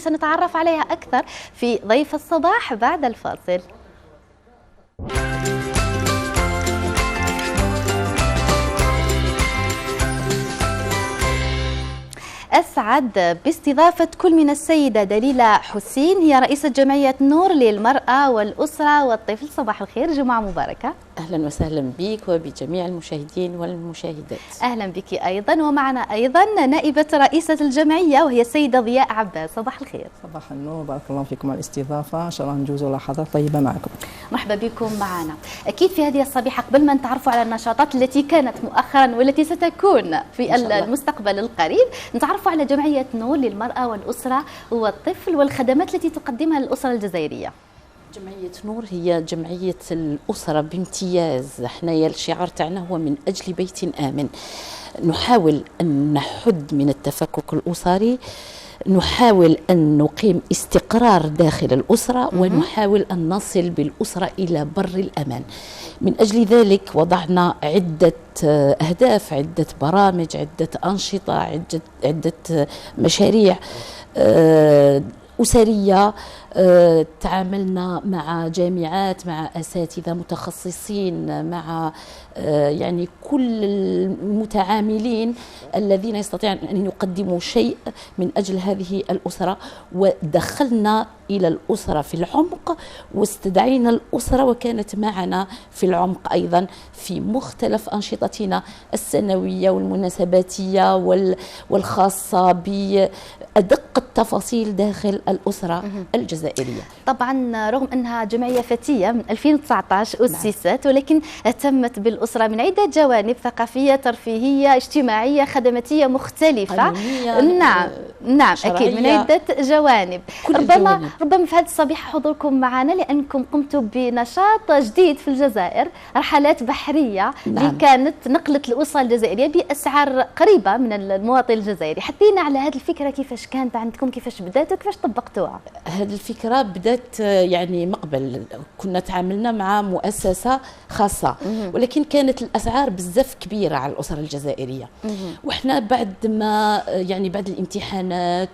سنتعرف عليها أكثر في ضيف الصباح بعد الفاصل. أسعد باستضافة كل من السيدة دليلة حسين، هي رئيسة جمعية نور للمرأة والأسرة والطفل. صباح الخير، جمعة مباركة. أهلا وسهلا بك وبجميع المشاهدين والمشاهدات. أهلا بك أيضا. ومعنا أيضا نائبة رئيسة الجمعية وهي السيدة ضياء عباس. صباح الخير. صباح النور، بارك الله فيكم على الاستضافة، إن شاء الله نجوز لحظات طيبة معكم. مرحبا بكم معنا. أكيد في هذه الصبيحة قبل ما نتعرفوا على النشاطات التي كانت مؤخرا والتي ستكون في المستقبل القريب، نتعرفوا على جمعية نور للمرأة والأسرة والطفل والخدمات التي تقدمها للأسرة الجزائرية. جمعية نور هي جمعية الأسرة بامتياز. حنايا الشعار تاعنا هو من أجل بيت آمن. نحاول أن نحد من التفكك الأسري، نحاول أن نقيم استقرار داخل الأسرة، ونحاول أن نصل بالأسرة إلى بر الأمان. من أجل ذلك وضعنا عدة أهداف، عدة برامج، عدة أنشطة، عدة مشاريع أسرية. تعاملنا مع جامعات، مع أساتذة متخصصين، مع يعني كل المتعاملين الذين يستطيعون أن يقدموا شيء من أجل هذه الأسرة، ودخلنا إلى الأسرة في العمق واستدعينا الأسرة وكانت معنا في العمق أيضا في مختلف أنشطتنا السنوية والمناسباتية والخاصة بأدق التفاصيل داخل الأسرة الجزائرية. طبعا رغم أنها جمعية فتية من 2019 أسست، ولكن اهتمت بالأسرة من عدة جوانب ثقافية، ترفيهية، اجتماعية، خدماتية مختلفة. نعم أكيد من عدة جوانب. ربما في هذه الصبيحة حضوركم معنا لأنكم قمتوا بنشاط جديد في الجزائر، رحلات بحرية اللي كانت نقلت الأسرة الجزائرية بأسعار قريبة من المواطن الجزائري. حدينا على هذه الفكرة، كيفاش كانت عندكم، كيفاش بدات وكيفاش طبقتوها؟ هذه الفكرة بدأت يعني مقبل، كنا تعاملنا مع مؤسسة خاصة، ولكن كانت الأسعار بزاف كبيرة على الأسرة الجزائرية. وإحنا بعد ما يعني بعد الامتحانات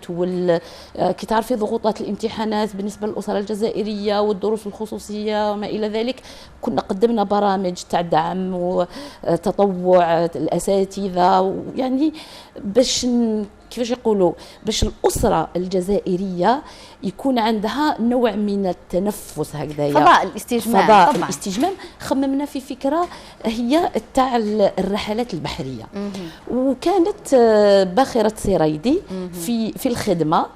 كي تعرفي ضغوطات الامتحانات بالنسبة للأسرة الجزائرية والظروف الخصوصية وما إلى ذلك، كنا قدمنا برامج تاع دعم وتطوع الأساتذة، يعني باش كيفاش يقولوا باش الأسرة الجزائرية يكون عندها نوع من التنفس هكذايا، فضاء الاستجمام. خممنا في فكرة هي تاع الرحلات البحرية، وكانت باخرة سريدي في الخدمة.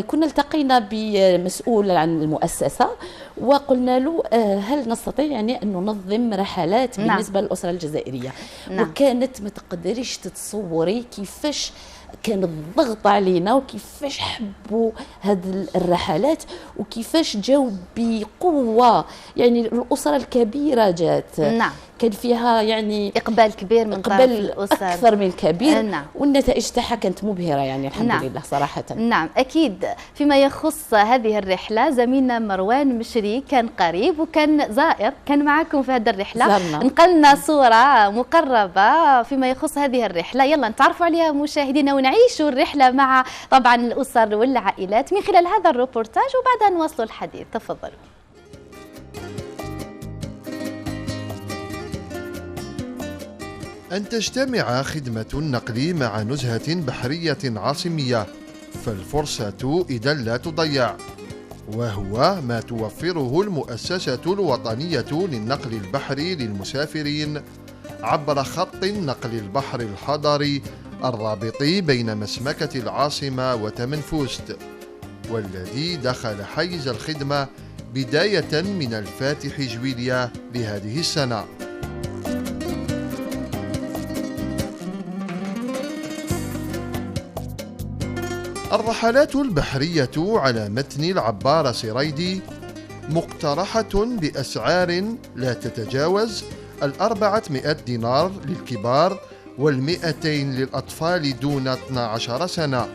كنا التقينا بمسؤول عن المؤسسة وقلنا له هل نستطيع يعني أن ننظم رحلات بالنسبة للأسرة الجزائرية. وكانت ما تقدريش تتصوري كيفاش كان الضغط علينا وكيفاش حبوا هذه الرحلات وكيفاش جاوا بقوة. يعني الأسرة الكبيرة جات، كان فيها يعني إقبال كبير من طرف الأسر أكثر من كبير. والنتائج تاعها كانت مبهرة يعني الحمد لله صراحة. نعم أكيد. فيما يخص هذه الرحلة، زميلنا مروان مشري كان قريب وكان زائر، كان معكم في هذه الرحلة، نقلنا صورة مقربة فيما يخص هذه الرحلة. يلا نتعرفوا عليها مشاهدينا ونعيشوا الرحلة مع طبعا الأسر والعائلات من خلال هذا الروبورتاج، وبعدها نواصلوا الحديث. تفضلوا. أن تجتمع خدمة النقل مع نزهة بحرية عاصمية، فالفرصة إذا لا تضيع، وهو ما توفره المؤسسة الوطنية للنقل البحري للمسافرين عبر خط النقل البحر الحضري الرابط بين مسمكة العاصمة وتمنفوست، والذي دخل حيز الخدمة بداية من الفاتح جويليا لهذه السنة. الرحلات البحرية على متن العبارة سريدي مقترحة بأسعار لا تتجاوز 400 دينار للكبار و200 للأطفال دون 12 سنة،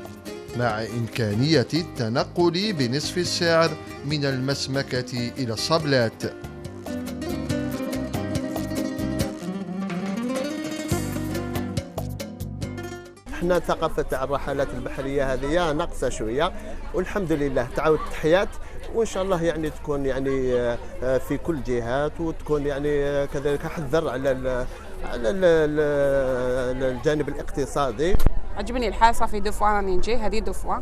مع إمكانية التنقل بنصف السعر من المسمكة إلى الصبلات. احنا ثقافه تاع الرحلات البحريه هذه ناقصه شويه، والحمد لله تعاود تحيات، وان شاء الله يعني تكون يعني في كل جهات، وتكون يعني كذلك حذر على الجانب الاقتصادي. عجبني الحال، صافي دو فوا راني نجي، هذه دو فوا.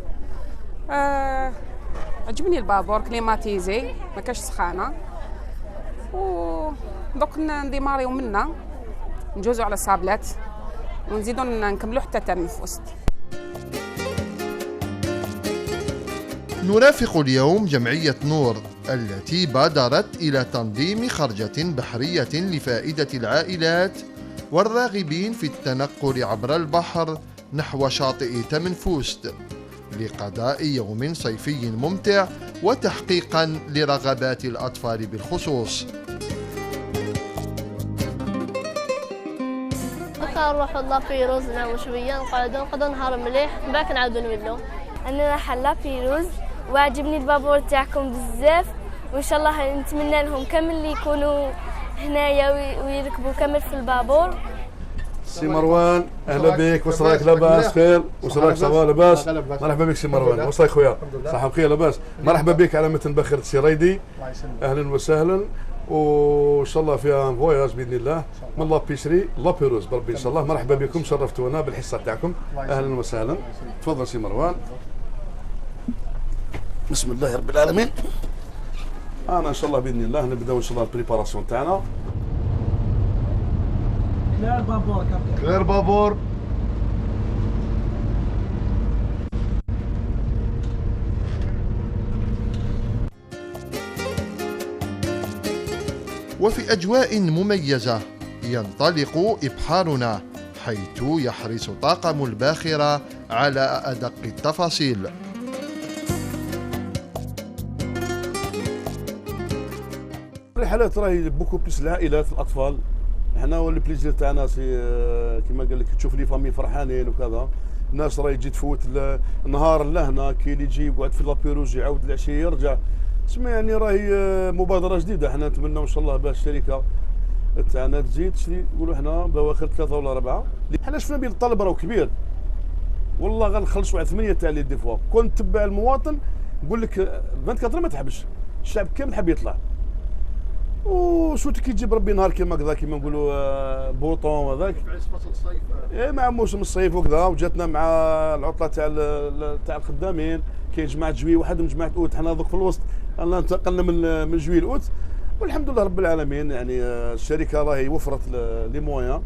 عجبني البابور كليماتيزي، ما كاش سخانه، ودوك نديماريو منا نجوزو على الصابلات ونزيدو نكملو حتى تنفست. نرافق اليوم جمعية نور التي بادرت إلى تنظيم خرجة بحرية لفائدة العائلات والراغبين في التنقل عبر البحر نحو شاطئ تمنفوست لقضاء يوم صيفي ممتع وتحقيقا لرغبات الأطفال بالخصوص. نروحوا لابيروز نعملوا شويه، نقعدوا نهار مليح، من بعد نعاودوا نولوا. انا رايحه لابيروز وعجبني البابور تاعكم بزاف، وان شاء الله نتمنى لهم كامل اللي يكونوا هنايا ويركبوا كامل في البابور. سي مروان اهلا بك، واش رايك؟ لاباس خير؟ واش رايك؟ صافا لاباس؟ مرحبا بك سي مروان، واش رايك خويا؟ صحه بخير لاباس؟ مرحبا بك على متن باخره سرايدي، اهلا وسهلا، وان شاء الله فيها فواياج باذن الله من لابيسري لابيروز بربي ان شاء الله. مرحبا بكم، شرفتونا بالحصه تاعكم، اهلا وسهلا. تفضل سي مروان. بسم الله رب العالمين. انا ان شاء الله باذن الله نبداو ان شاء الله البريباراسيون تاعنا. كلير بابور كابتن، كلير بابور. وفي أجواء مميزة ينطلق إبحارنا، حيث يحرص طاقم الباخرة على أدق التفاصيل. الرحلات راهي بوكو بليس العائلات الأطفال، احنا والبليزير تاعنا كما قال لك تشوف لي فامي فرحانين وكذا، الناس راهي تجي تفوت النهار لهنا، كاين اللي يجي يقعد في لابيروز يعاود العشيه يرجع. تسمى يعني راهي مبادره جديده، احنا نتمنى ان شاء الله باش الشركه تاعنا تزيد تشري، نقولوا احنا بواخر 3 ولا 4. حنا شفنا بين الطلب راهو كبير، والله غنخلصوا على 8 تاع لي دي فوا، كون تبع المواطن نقول لك 24 ما تحبش، الشعب كامل حاب يطلع. وشو كي تجيب ربي نهار كيما كذا كيما نقولوا بوطون وهذاك فصل الصيف، مع موسم الصيف وكذا، وجاتنا مع العطله تاع الخدامين، كاين جماعه جوي واحد من جماعه اوت، حنا دوك في الوسط الله انتقلنا من جوي لاوت، والحمد لله رب العالمين. يعني الشركه راهي وفرت لي مويان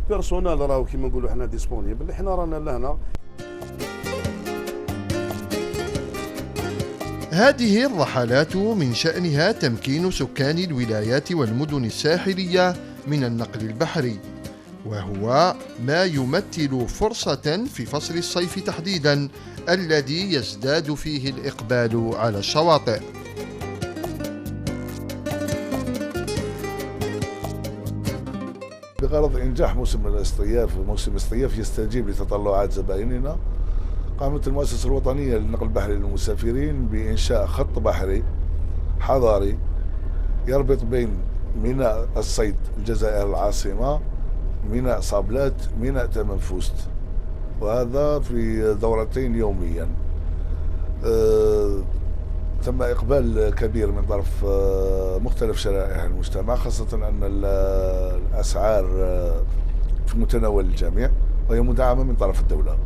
بيرسونال، راهو كيما نقولوا حنا ديسبونيبل، حنا رانا لهنا. هذه الرحلات من شأنها تمكين سكان الولايات والمدن الساحلية من النقل البحري، وهو ما يمثل فرصة في فصل الصيف تحديدا الذي يزداد فيه الإقبال على الشواطئ. بغرض إنجاح موسم الاصطياف يستجيب لتطلعات زبائننا، قامت المؤسسة الوطنية للنقل البحري للمسافرين بإنشاء خط بحري حضاري يربط بين ميناء الصيد الجزائر العاصمة، ميناء صابلات، ميناء تمنفوست، وهذا في دورتين يوميا. تم إقبال كبير من طرف مختلف شرائح المجتمع، خاصة أن الأسعار في متناول الجميع وهي مدعمة من طرف الدولة.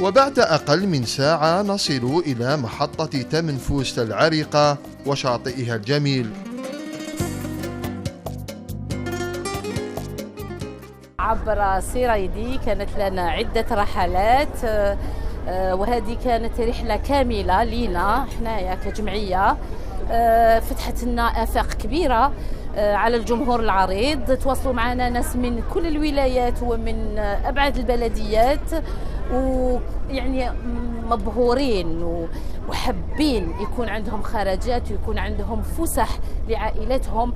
وبعد أقل من ساعة نصل إلى محطة تمنفوست العريقة وشاطئها الجميل. عبر سرايدي كانت لنا عدة رحلات، وهذه كانت رحلة كاملة لينا حنايا كجمعية، فتحت لنا آفاق كبيرة على الجمهور العريض. تواصلوا معنا ناس من كل الولايات ومن أبعد البلديات، ويعني مبهورين وحابين يكون عندهم خرجات ويكون عندهم فسح لعائلتهم.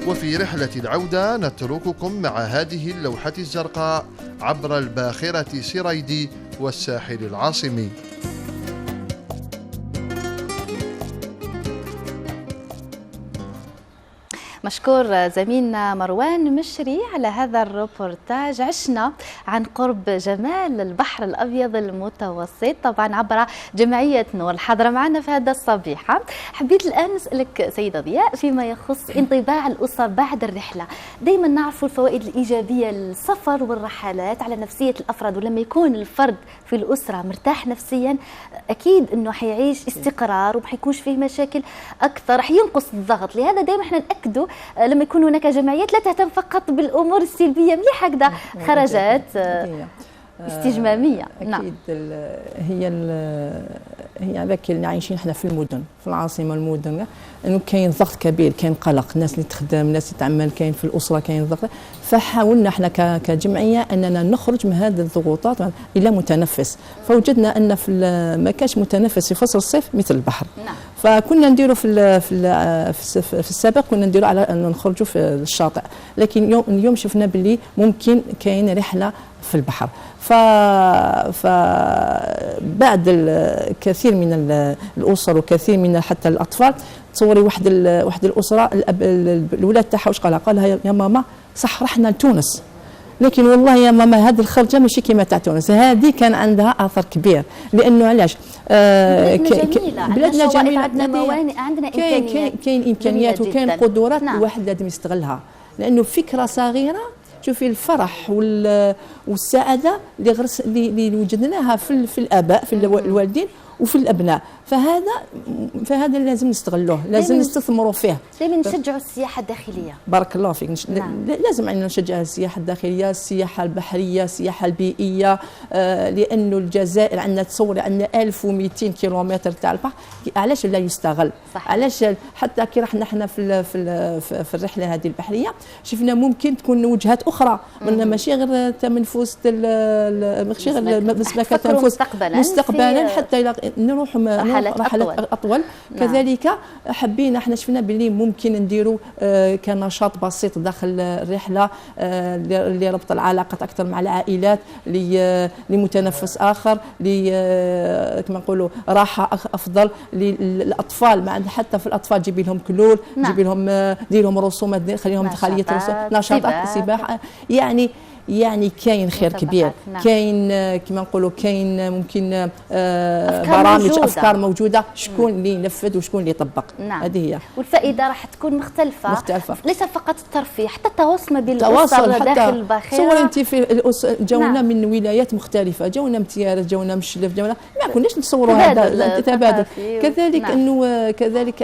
وفي رحلة العودة نترككم مع هذه اللوحة الزرقاء عبر الباخرة سرايدي والساحل العاصمي. مشكور زميلنا مروان مشري على هذا الروبورتاج. عشنا عن قرب جمال البحر الأبيض المتوسط طبعا عبر جمعية نور الحاضرة معنا في هذا الصبيحة. حبيت الآن نسألك سيدة ضياء فيما يخص انطباع الأسر بعد الرحلة. دائما نعرف الفوائد الإيجابية للسفر والرحلات على نفسية الأفراد، ولما يكون الفرد في الأسرة مرتاح نفسيا أكيد أنه حيعيش استقرار وما حيكونش فيه مشاكل أكثر، راح ينقص الضغط. لهذا دائما احنا نأكدوا لما يكون هناك جمعيات لا تهتم فقط بالأمور السلبية، مليح هكذا خرجات استجمامية. أكيد هي هذاك اللي عايشين احنا في المدن، في العاصمة المدن، انه كاين ضغط كبير، كاين قلق، الناس اللي تخدم، الناس اللي تعمل، كاين في الأسرة كاين ضغط. فحاولنا احنا كجمعية اننا نخرج من هذه الضغوطات الى متنفس. فوجدنا ان ما كانش متنفس في فصل الصيف مثل البحر. نعم. فكنا نديروا في السابق كنا نديروا على انه نخرجوا في الشاطئ، لكن اليوم شفنا باللي ممكن كاين رحلة في البحر. فبعد الكثير من الأسر وكثير من حتى الأطفال، تصوري واحد الأسرة الولاد تاعها واش قالها يا ماما صح رحنا لتونس، لكن والله يا ماما هذه الخرجه ماشي كيما تاع تونس. هذه كان عندها اثر كبير، لانه علاش بلادنا جميله، عندنا موانئ، عندنا امكانيات، كاين امكانيات وكاين قدرات. نعم. الواحد لازم يستغلها، لانه فكره صغيره شوفي الفرح والسعاده اللي وجدناها في الاباء، في الوالدين وفي الابناء. فهذا لازم نستغلوه، لازم نستثمروا فيه. دائما نشجعوا السياحه الداخليه. بارك الله فيك. نعم. لازم عندنا نشجع السياحه الداخليه، السياحه البحريه، السياحه البيئيه، لانه الجزائر عندنا تصوري عندنا 1200 كيلومتر تاع البحر، علاش لا يستغل؟ صحيح. علاش حتى كي رحنا احنا في الرحله هذه البحريه شفنا ممكن تكون وجهات اخرى، ماشي غير تنفس ماشي غير مسلكه تنفس مستقبلا حتى نروحوا رحلات اطول. كذلك حبينا احنا شفنا باللي ممكن نديروا كنشاط بسيط داخل الرحله لربط العلاقات اكثر مع العائلات، لمتنفس اخر، كما نقولوا راحه افضل للاطفال. مع حتى في الاطفال جيبي لهم كلول. نعم. جيبي لهم دير لهم رسومات، خليهم خليه نشاطات سباحه. يعني كاين خير كبير. نعم. كاين كما نقولوا كاين ممكن برامج افكار موجوده، شكون اللي ينفذ وشكون اللي يطبق. نعم. هذه هي والفائده راح تكون مختلفه. ليس فقط الترفيه، حتى التواصل ما بين الاسر داخل الباخره. تصور انت في جونا. نعم. من ولايات مختلفه، جونا من تيارت، جونا من شلف، جونا ما كناش نتصوروا هذا التبادل. كذلك نعم. انه كذلك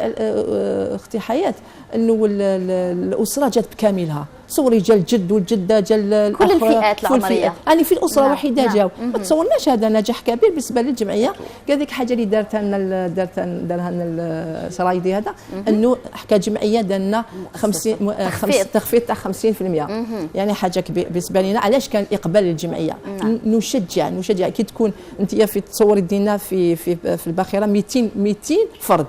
اختي حياه انه الاسره جات بكاملها. صوري جا الجد والجده، جا كل الفئات العمريه، يعني في الاسره نعم. واحده. نعم. جاو ما تصورناش هذا نجاح كبير بالنسبه للجمعيه. كذلك حاجه اللي دارها لنا السرايدي هذا، انه حكى جمعيه دارنا 50 تخفيض تاع 50%. يعني حاجه كبيره بالنسبه لنا. علاش كان اقبال للجمعيه؟ نعم. نشجع كي تكون انت في تصوري دينا في الباخره 200 فرد،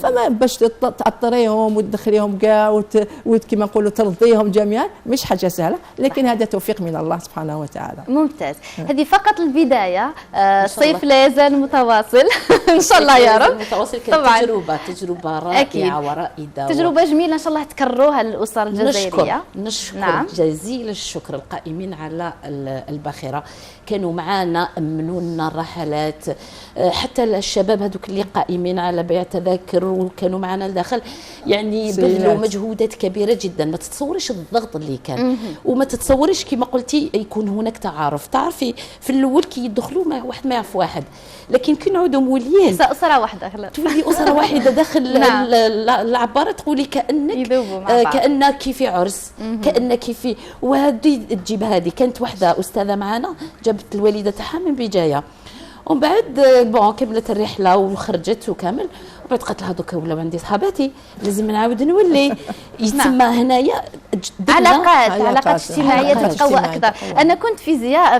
فما باش تاثريهم وتدخليهم كاع وكما نقولوا ترضيهم جميعا مش حاجه سهله، لكن هذا توفيق من الله سبحانه وتعالى. ممتاز. هذه فقط البدايه، الصيف لا يزال متواصل ان شاء الله يا رب. متواصل. تجربه رائعه ورائده، تجربه جميله ان شاء الله تكرروها للاسر الجزائريه. نشكر نعم. جزيل الشكر القائمين على الباخره، كانوا معنا، امنوا لنا الرحلات، حتى الشباب هذوك اللي قائمين على بيع تذاكر وكانوا معنا لداخل، يعني بذلوا مجهودات كبيره جدا. ما تتصوريش الضغط اللي كان، وما تتصوريش كما قلتي يكون هناك تعارف. تعرفي في الاول كي يدخلوا واحد ما يعرف واحد، لكن كي نعودوا موليين اسره واحده، تولي اسره واحده داخل نعم. العباره تقولي كانك في عرس، كانك في. وهذه تجيب هذه كانت واحده استاذه معنا جابت الوالده تاعها من بجايه، ومن بعد كملت الرحله وخرجت وكامل. وبعد قالت لها دوكا ولاو عندي صحاباتي لازم نعاود نولي. يتسمى هنايا علاقات اجتماعيه تتقوى اكثر. انا كنت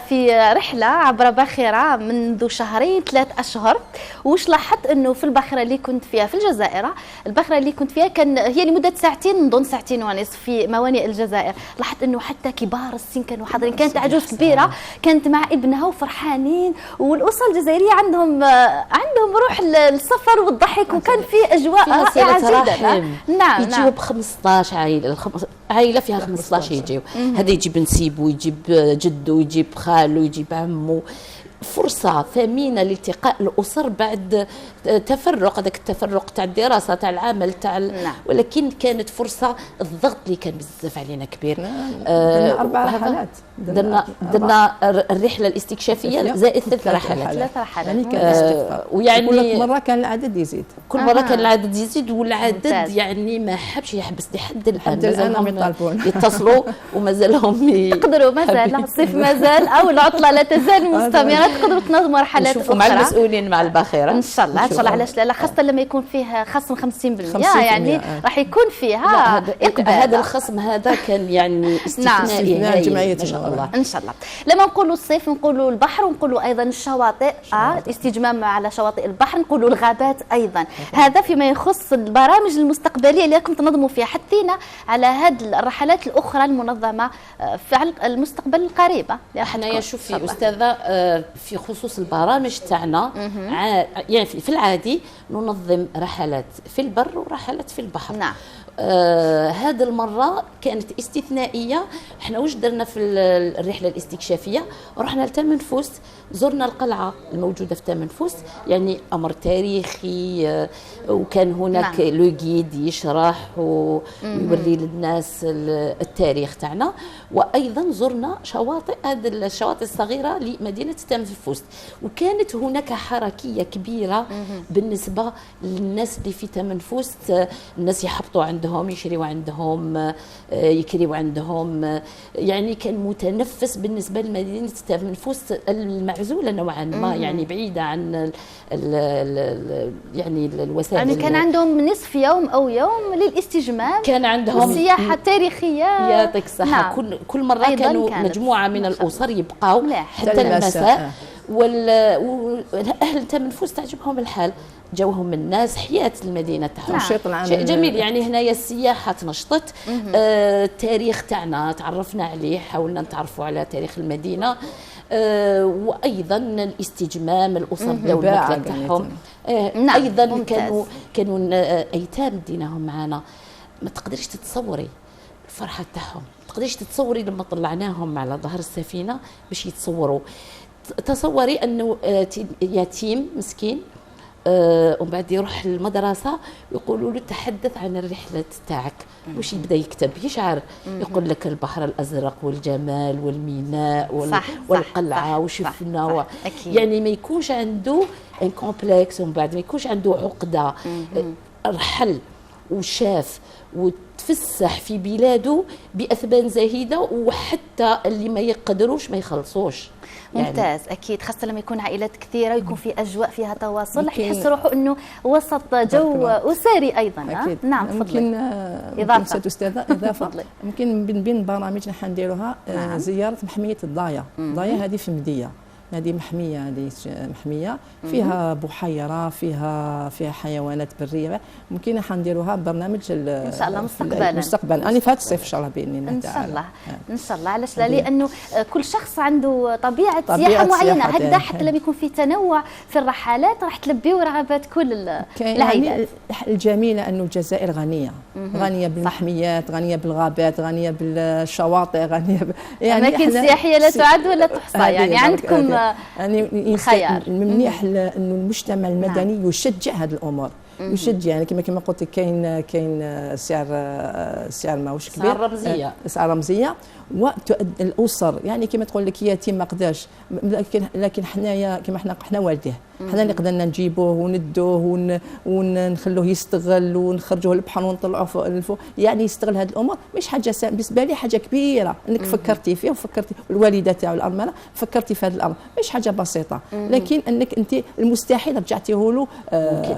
في رحله عبر باخره منذ 2-3 أشهر، وش لاحظت انه في الباخره اللي كنت فيها في الجزائر، الباخره اللي كنت فيها كان هي لمده 2 ساعتين، نظن 2 ساعتين ونصف في موانئ الجزائر. لاحظت انه حتى كبار السن كانوا حاضرين، كانت عجوز كبيره كانت مع ابنها وفرحانين، والاسره الجزائريه عندهم روح السفر والضحك، وكان في اجواء رائعه جدا. نعم يجيو ب 15 عائله فيها 15 يجيو، هذا يجيب نسيبه، يجيب جده، يجيب خاله، يجيب عمه. فرصة ثمينة لالتقاء الأسر بعد تفرق، هذاك التفرق تاع الدراسة تاع العمل تاع ولكن كانت فرصة. الضغط اللي كان بزاف علينا كبير. درنا 4 رحلات، درنا الرحلة الاستكشافية زائد 3 رحلات. ويعني كل مرة كان العدد يزيد، كل مرة كان العدد يزيد، والعدد يعني ما حبش يحبس لحد الآن. يطالبون يتصلوا ومازالهم يقدروا، مازال الصيف مازال أو العطلة لا تزال مستمرة، تقدروا تنظموا رحلات أخرى مع المسؤولين مع الباخرة إن شاء الله. علاش لا، خاصة لما يكون فيه خصم 50% يعني راح يكون فيها إقبال. هذا الخصم هذا كان يعني استثنائي. ما شاء الله. إن شاء الله. لما نقولوا الصيف نقولوا البحر، ونقولوا أيضا الشواطئ، الاستجمام على شواطئ البحر، نقولوا الغابات أيضا. هذا فيما يخص البرامج المستقبلية اللي راكم تنظموا فيها. حثينا على هذه الرحلات الأخرى المنظمة في المستقبل القريب. احنا شوفي أستاذة، في خصوص البرامج تاعنا يعني في العادي ننظم رحلات في البر ورحلات في البحر. نعم. هذه المرة كانت استثنائية. احنا واش درنا في الرحلة الاستكشافية؟ رحنا لتمنفوس، زرنا القلعة الموجودة في تمنفوس، يعني أمر تاريخي، وكان هناك لو جيد يشرح ويوري للناس التاريخ تاعنا. وأيضا زرنا شواطئ، هذه الشواطئ الصغيرة لمدينة تمنفوس، وكانت هناك حركية كبيرة بالنسبة للناس اللي في تمنفوس. الناس يحبطوا عندهم، يشريوا عندهم، يكريوا عندهم، يعني كان متنفس بالنسبة لمدينة تمنفوس المعزولة نوعا ما، يعني بعيدة عن يعني الوسائل. يعني كان عندهم نصف يوم أو يوم للاستجمام، كان عندهم السياحة التاريخية. يعطيك الصحة. كل مرة كانوا مجموعة من الأسر يبقاو حتى المساء، والأهل تمنفوس تعجبهم الحال، جوهم الناس، حياة المدينة تاعهم شيء جميل. يعني هنايا السياحة تنشطت، التاريخ تاعنا تعرفنا عليه، حاولنا نتعرفوا على تاريخ المدينة، وأيضا الاستجمام، الأسر داو الماكلة تاعهم. أيضا كانوا أيتام ديناهم معنا. ما تقدريش تتصوري الفرحة تاعهم، ما تقدريش تتصوري لما طلعناهم على ظهر السفينة باش يتصوروا. تصوري أنه يتيم مسكين ومن بعد يروح المدرسة يقولوا له تحدث عن الرحلة تاعك، وش يبدأ يكتب، يشعر يقول لك البحر الأزرق والجمال والميناء والقلعة وشفنا يعني ما يكونش عنده ان كومبلكس، ومن بعد ما يكونش عنده عقدة. رحل وشاف وتفسح في بلاده بأثمان زاهدة، وحتى اللي ما يقدروش ما يخلصوش. ممتاز. يعني أكيد، خاصة لما يكون عائلات كثيرة ويكون في أجواء فيها تواصل، راح يحس روحه إنه وسط جو أسري أيضا. أكيد. نعم. ممكن إضافة أستاذة إضافة ممكن من بين البرامج اللي حنديروها زيارة محمية الضايا. الضايا هذه في مدية، هذه محمية، هذه محمية فيها بحيرة، فيها حيوانات برية. ممكن حنديروها برنامج إن شاء الله مستقبلا. أنا في هذا الصيف إن شاء الله بإذن الله إن شاء الله. إن شاء الله. علاش لا؟ لأنه كل شخص عنده طبيعة سياحة معينة. هكذا حتى لما يكون في تنوع في الرحلات راح تلبيو رغبات كل العائلات. الجميلة أنه الجزائر غنية، غنية بالمحميات، غنية بالغابات، غنية بالشواطئ، غنية يعني أماكن سياحية لا تعد ولا تحصى. يعني عندكم يعني خيار. منيح انه المجتمع المدني يشجع هذه الامور، يشجع. يعني كما قلت لك كاين سعر ماهوش كبير، سعر رمزيه، والاسر يعني كما تقول لك يتيم ما قداش، لكن حنايا كما حنا والديه، حنا اللي قدرنا نجيبوه وندوه ونخلوه يستغل، ونخرجوه للبحر ونطلعوه فوق. يعني يستغل هذه الامور. مش حاجه بالنسبه لي حاجه كبيره انك فكرتي فيه، وفكرتي الوالده تاعو الارمله فكرتي في هذا الامر. مش حاجه بسيطه، لكن انك انت المستحيل رجعتيه له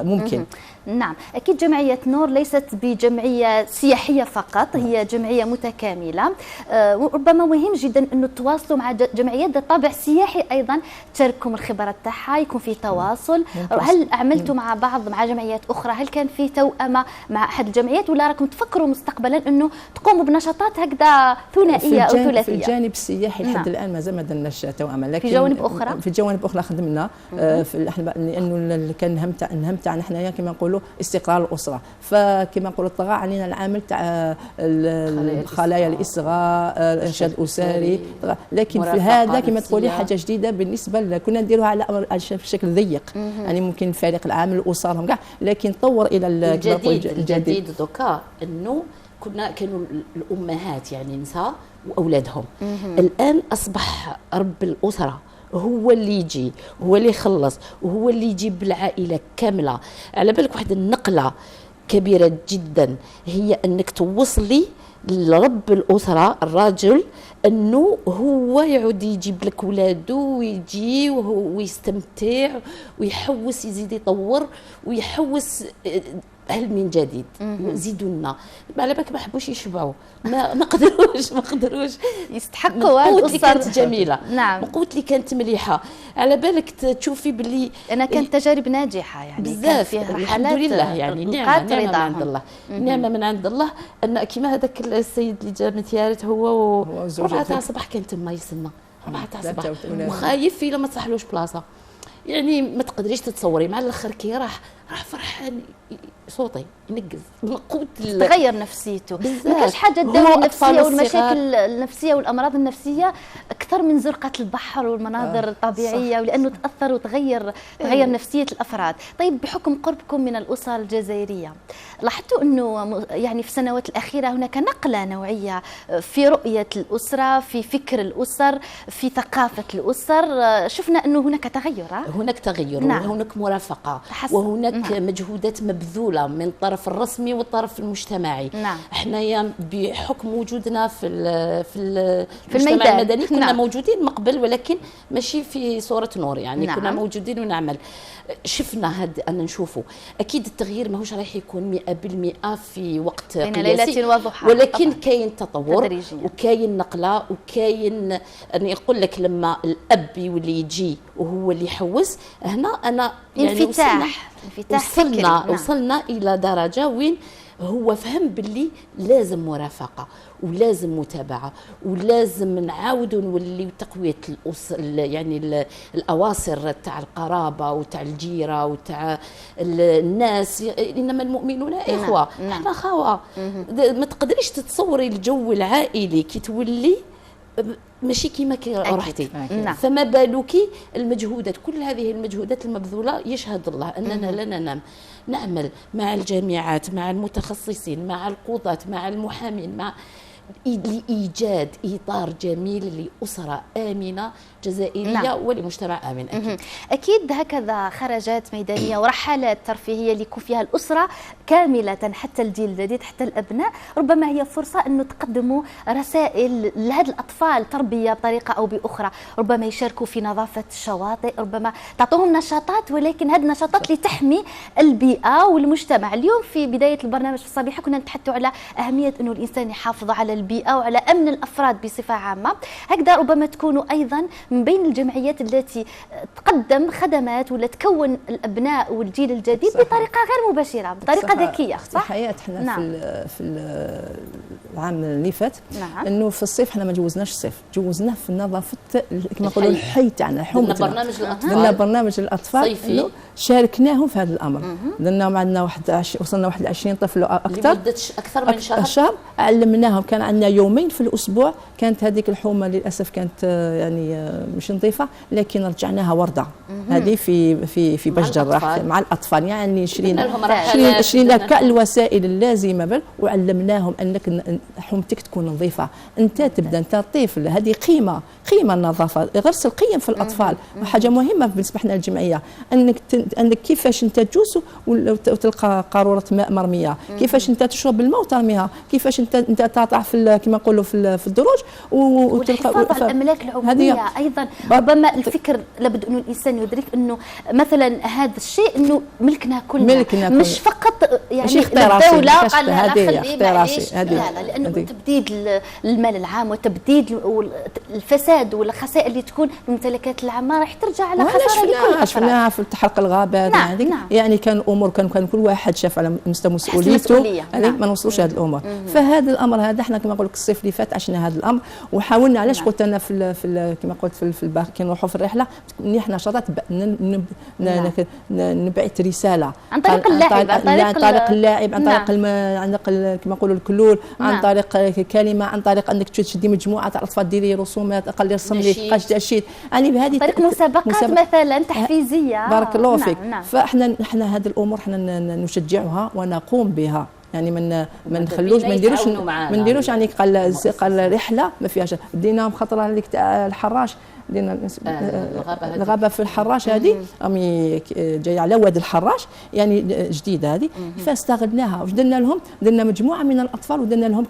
ممكن. نعم، أكيد جمعية نور ليست بجمعية سياحية فقط، هي جمعية متكاملة. وربما مهم جدا أنه تواصلوا مع جمعيات ذات طابع سياحي أيضا، تشارككم الخبرات تاعها، يكون في تواصل. هل عملتوا مع مع جمعيات أخرى؟ هل كان في توأمة مع أحد الجمعيات، ولا راكم تفكروا مستقبلا أنه تقوموا بنشاطات هكذا ثنائية أو ثلاثية؟ في الجانب السياحي لحد الآن مازال ما درناش توأمة، لكن في جوانب أخرى؟ في جوانب أخرى خدمنا. لأنه كان الهم تاعنا حنايا كما نقولوا استقرار الأسرة، فكما نقولوا طغى علينا العامل تاع الخلايا الإصغاء، الإرشاد الأسري، لكن في هذا كما تقولي حاجة جديدة بالنسبة كنا نديروها على بشكل ضيق، يعني ممكن فريق العامل الأسرهم كاع، لكن طور إلى الجديد دوكا أنه كانوا الأمهات يعني نساء وأولادهم. الآن أصبح رب الأسرة هو اللي يجي، هو اللي يخلص، وهو اللي يجيب العائلة كاملة. على بالك واحد النقلة كبيرة جدا هي أنك توصلي لرب الأسرة الراجل أنه هو يعود يجيب لك ولاده ويجي ويستمتع ويحوس، يزيد يطور ويحوس هل من جديد. زيدوا لنا على بالك ما حبوش يشبعوا، ما قدروش يستحقوا. القوة اللي كانت جميلة، نعم، القوة اللي كانت مليحة. على بالك تشوفي باللي أنا كانت تجارب ناجحة يعني بزاف، الحمد لله، يعني نعمة من عند الله، نعمة من عند الله. أن كما هذاك السيد اللي جا من تيارت هو ربعة تاع الصباح كان تما يسمى، ربعة تاع الصباح وخايف إلا ما تصحلوش بلاصة، يعني ما تقدريش تتصوري. مع الاخر كي راح فرحان صوتي ينقز من قوه تغير نفسيته. ما كاش حاجه تداوي النفسيه والمشاكل النفسيه والامراض النفسيه اكثر من زرقه البحر والمناظر الطبيعيه، ولانه تاثر وتغير نفسيه الافراد. طيب، بحكم قربكم من الاسر الجزائريه، لاحظتوا انه يعني في السنوات الاخيره هناك نقله نوعيه في رؤيه الاسره، في فكر الاسر، في ثقافه الاسر. شفنا انه هناك تغير. هناك تغير، نعم. وهناك مرافقه، وهناك مجهودات مبذوله من الطرف الرسمي والطرف المجتمعي. نعم. احنا بحكم وجودنا في المجتمع المدني كنا موجودين من قبل، ولكن ماشي في صوره نور، يعني كنا موجودين ونعمل. شفنا أن نشوفوا أكيد التغيير ماهوش رايح يكون 100% في وقت قياسي، ولكن كاين تطور وكاين نقلة وكاين أن يقول لك لما الأب يولي يجي وهو اللي يحوس هنا. أنا يعني وصلنا إلى درجة وين هو فهم باللي لازم مرافقة ولازم متابعة ولازم نعاودوا نوليو تقوية يعني الأواصر تاع القرابة وتاع الجيرة وتاع الناس. إنما المؤمنون إخوة، احنا خوا. ما تقدريش تتصوري الجو العائلي كي تولي ماشي كيما رحتي. فما بالك المجهودات، كل هذه المجهودات المبذولة يشهد الله أننا لا ننام، نعمل مع الجامعات، مع المتخصصين، مع القضاة، مع المحامين، مع لإيجاد إطار جميل لأسرة آمنة جزائرية ولمجتمع آمن. أكيد هكذا خرجات ميدانية ورحلات ترفيهية اللي يكون فيها الأسرة كاملة، حتى الجيل الجديد، حتى الأبناء، ربما هي فرصة أنه تقدموا رسائل لهذه الأطفال، تربية بطريقة أو بأخرى. ربما يشاركوا في نظافة الشواطئ، ربما تعطوهم نشاطات، ولكن هذه النشاطات اللي تحمي البيئة والمجتمع. اليوم في بداية البرنامج في الصبيحة كنا نتحدثوا على أهمية أنه الإنسان يحافظ على البيئة وعلى أمن الأفراد بصفة عامة. هكذا ربما تكونوا أيضا من بين الجمعيات التي تقدم خدمات ولا تكون الأبناء والجيل الجديد بطريقة غير مباشرة، بطريقة ذكية. صح؟ الحقيقة احنا في العام اللي فات انه في الصيف احنا ما جوزناش الصيف، جوزناه في نظافة كما نقولوا الحي تاعنا، درنا برنامج للأطفال انه شاركناهم في هذا الأمر. درنا عندنا وصلنا 21 طفل أكثر لمدة أكثر من شهر. علمناهم، كان عندنا يومين في الأسبوع. كانت هذيك الحومة للأسف كانت يعني مش نظيفة، لكن رجعناها وردة. هذه في باش جراح مع الأطفال، يعني شرينا الوسائل اللازمة وعلمناهم أنك حومتك تكون نظيفة. أنت تبدأ أنت طفل، هذه قيمة النظافة، غرس القيم في الأطفال. حاجة مهمة بالنسبة لنا الجمعية أنك عندك كيفاش انت تجوز وتلقى قاروره ماء مرميه، كيفاش انت تشرب الماء وترميها، كيفاش انت تقطع كما نقولوا في الدروج وتلقى الحفاظ على الاملاك العموميه ايضا. ربما الفكر لابد انه الانسان يدرك انه مثلا هذا الشيء انه ملكنا كلنا، مش فقط يعني الدوله قال لها خلي معليش، لا لانه تبديد المال العام وتبديد الفساد والخسائر اللي تكون الممتلكات العامه راح ترجع على خساره لكل الافراد. شفناها في تحرق الغابات هذيك. يعني كان الامور كان كل واحد شاف على مستوى مسؤوليته، ما نوصلوش هذه الامور. فهذا الامر هذا احنا كما نقول لك الصيف اللي فات عشنا هذا الامر وحاولنا. علاش قلت انا في كما قلت في الباخ كي نروحوا في الرحله منيح نشاطات نبعث رساله عن طريق اللاعب، عن طريق كما نقولوا الكلول، عن طريق كلمه، عن طريق انك تشدي مجموعه تاع الاطفال ديري رسومات، اقل يرسم لي قاش تشيد، يعني بهذه طريق مسابقات مثلا تحفيزيه. بارك الله فيك. فاحنا هذه الامور احنا نشجعها ونقوم بها، يعني ما نخلوش ما نديروش يعني قال رحله ما فيهاش. دينا خطره هذيك تاع الحراش، دينا الغابه في الحراش هذه امي جايه على واد الحراش يعني جديده هذه، فاستغلناها واش درنا لهم؟ درنا مجموعه من الاطفال ودرنا لهم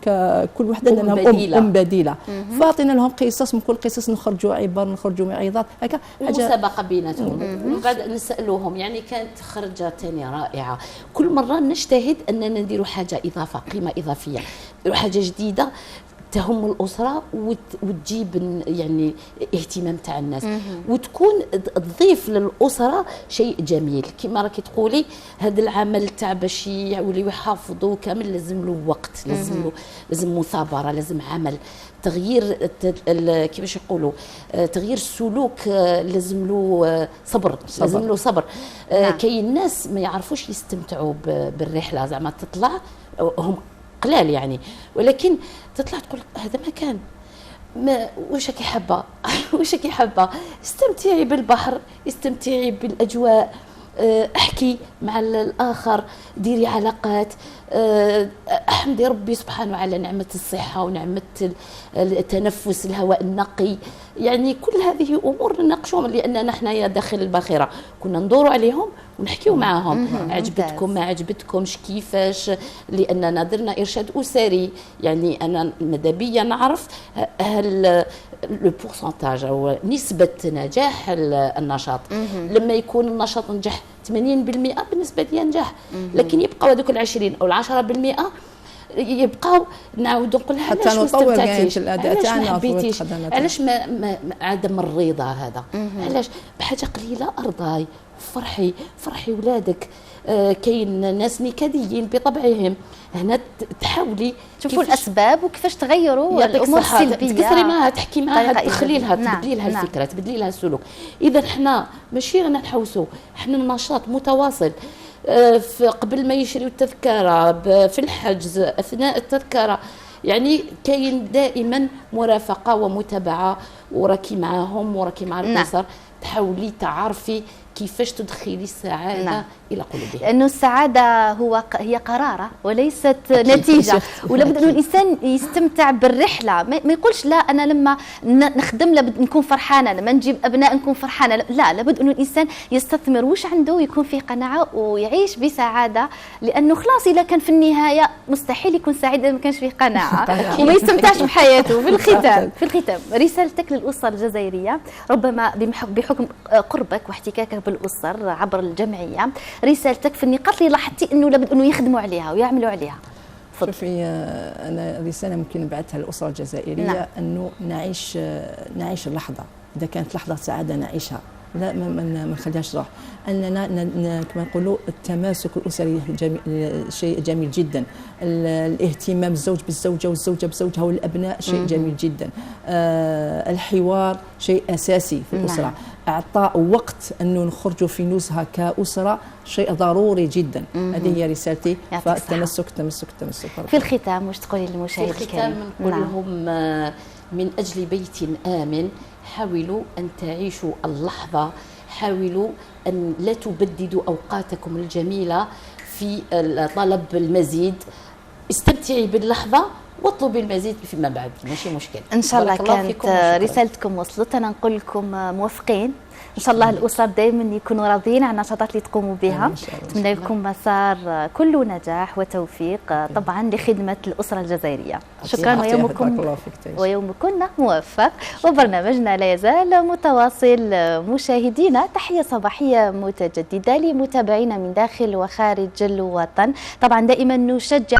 كل وحده درنا لهم ام بديله، فاعطينا لهم قصص، من كل قصص نخرجوا عبر، نخرجوا موعظات هكا مسابقه بيناتهم. وبعد نسالوهم، يعني كانت خرجه ثانيه رائعه. كل مره نجتهد اننا نديروا حاجه اضافه، قيمه اضافيه، حاجه جديده تهم الأسرة وتجيب يعني اهتمام تاع الناس، وتكون تضيف للأسرة شيء جميل. كما راكي تقولي هذا العمل تاع باش يوليو يحافظوا كامل لازم له وقت، لازم مثابرة، لازم عمل، تغيير كيفاش يقولوا تغيير السلوك لازم له صبر. لازم له صبر. كاين ناس ما يعرفوش يستمتعوا بالرحلة، زعما تطلع هم قلال يعني، ولكن تطلع تقول هذا مكان ما واش راكي حابه واش راكي حابه، استمتعي بالبحر، استمتعي بالاجواء، احكي مع الاخر، ديري علاقات، احمدي ربي سبحانه على نعمه الصحه ونعمه التنفس، الهواء النقي. يعني كل هذه امور نناقشوهم، لاننا حنايا داخل الباخره كنا ندوروا عليهم ونحكيو معاهم، عجبتكم ما عجبتكمش كيفاش، لاننا درنا ارشاد اسري. يعني انا ماذا بيا نعرف هل لو بورسونتاج او نسبه نجاح النشاط. لما يكون النشاط نجح 80% بالنسبه لي نجاح، لكن يبقاو هذوك ال20 او ال10% يبقاو نعاودوا نقول حتى نطور يعني الاداء تاعنا، علاش ما عدم الرضا هذا؟ علاش بحاجه قليله ارضاي، فرحي ولادك. كاين ناس نكديين بطبعهم، هنا تحاولي تشوفوا الاسباب وكيفاش تغيروا الامور السلبيه، تكثري معها، تحكي معها، تدخلي لها، تبدلي لها الفكره، تبدلي لها السلوك. اذا حنا ماشي رانا نحوسوا، حنا النشاط متواصل. قبل ما يشريوا التذكره، في الحجز، اثناء التذكره، يعني كاين دائما مرافقه ومتابعه، وراكي معاهم وراكي مع الاسر، تحاولي تعرفي كيفاش تدخلي السعاده الى قلوبهم، لانه السعاده هي قراره وليست نتيجه. ولابد انه الانسان يستمتع بالرحله، ما يقولش لا انا لما نخدم لابد نكون فرحانه، لما نجيب ابناء نكون فرحانه، لا، لابد انه الانسان يستثمر واش عنده ويكون فيه قناعه ويعيش بسعاده، لانه خلاص اذا كان في النهايه مستحيل يكون سعيد اذا ما كانش فيه قناعه وما يستمتعش بحياته. في الختام رسالتك للاسر الجزائريه، ربما بحكم قربك واحتكاكك بالاسر عبر الجمعيه، رسالتك في النقاط اللي لاحظتي انه لابد انه يخدموا عليها ويعملوا عليها. شوفي، انا رساله ممكن نبعثها للاسره الجزائريه، انه نعيش اللحظه، اذا كانت لحظه سعاده نعيشها، لا ما نخليهاش تروح. اننا كما نقولوا التماسك الاسري شيء جميل جدا، الاهتمام الزوج بالزوجه والزوجه بزوجها والابناء شيء جميل جدا، الحوار شيء اساسي في الاسره، اعطاء وقت انه نخرجوا في نزهه كاسره شيء ضروري جدا. هذه هي رسالتي. فالتمسك التمسك التمسك. في الختام واش تقولي للمشاهد الكريم؟ في الختام نقول لهم من اجل بيت امن حاولوا ان تعيشوا اللحظه، حاولوا ان لا تبددوا اوقاتكم الجميله في طلب المزيد، استمتعي باللحظه واطلبي المزيد فيما بعد، ماشي مشكل. ان شاء الله كانت رسالتكم وصلت. انا نقول لكم موفقين ان شاء الله، الاسر دائما يكونوا راضيين عن النشاطات اللي تقوموا بها. نتمنى لكم مسار كله نجاح وتوفيق طبعا لخدمه الاسره الجزائريه. شكرا ويومكم موفق. وبرنامجنا لا يزال متواصل مشاهدينا. تحيه صباحيه متجدده لمتابعينا من داخل وخارج الوطن. طبعا دائما نشجع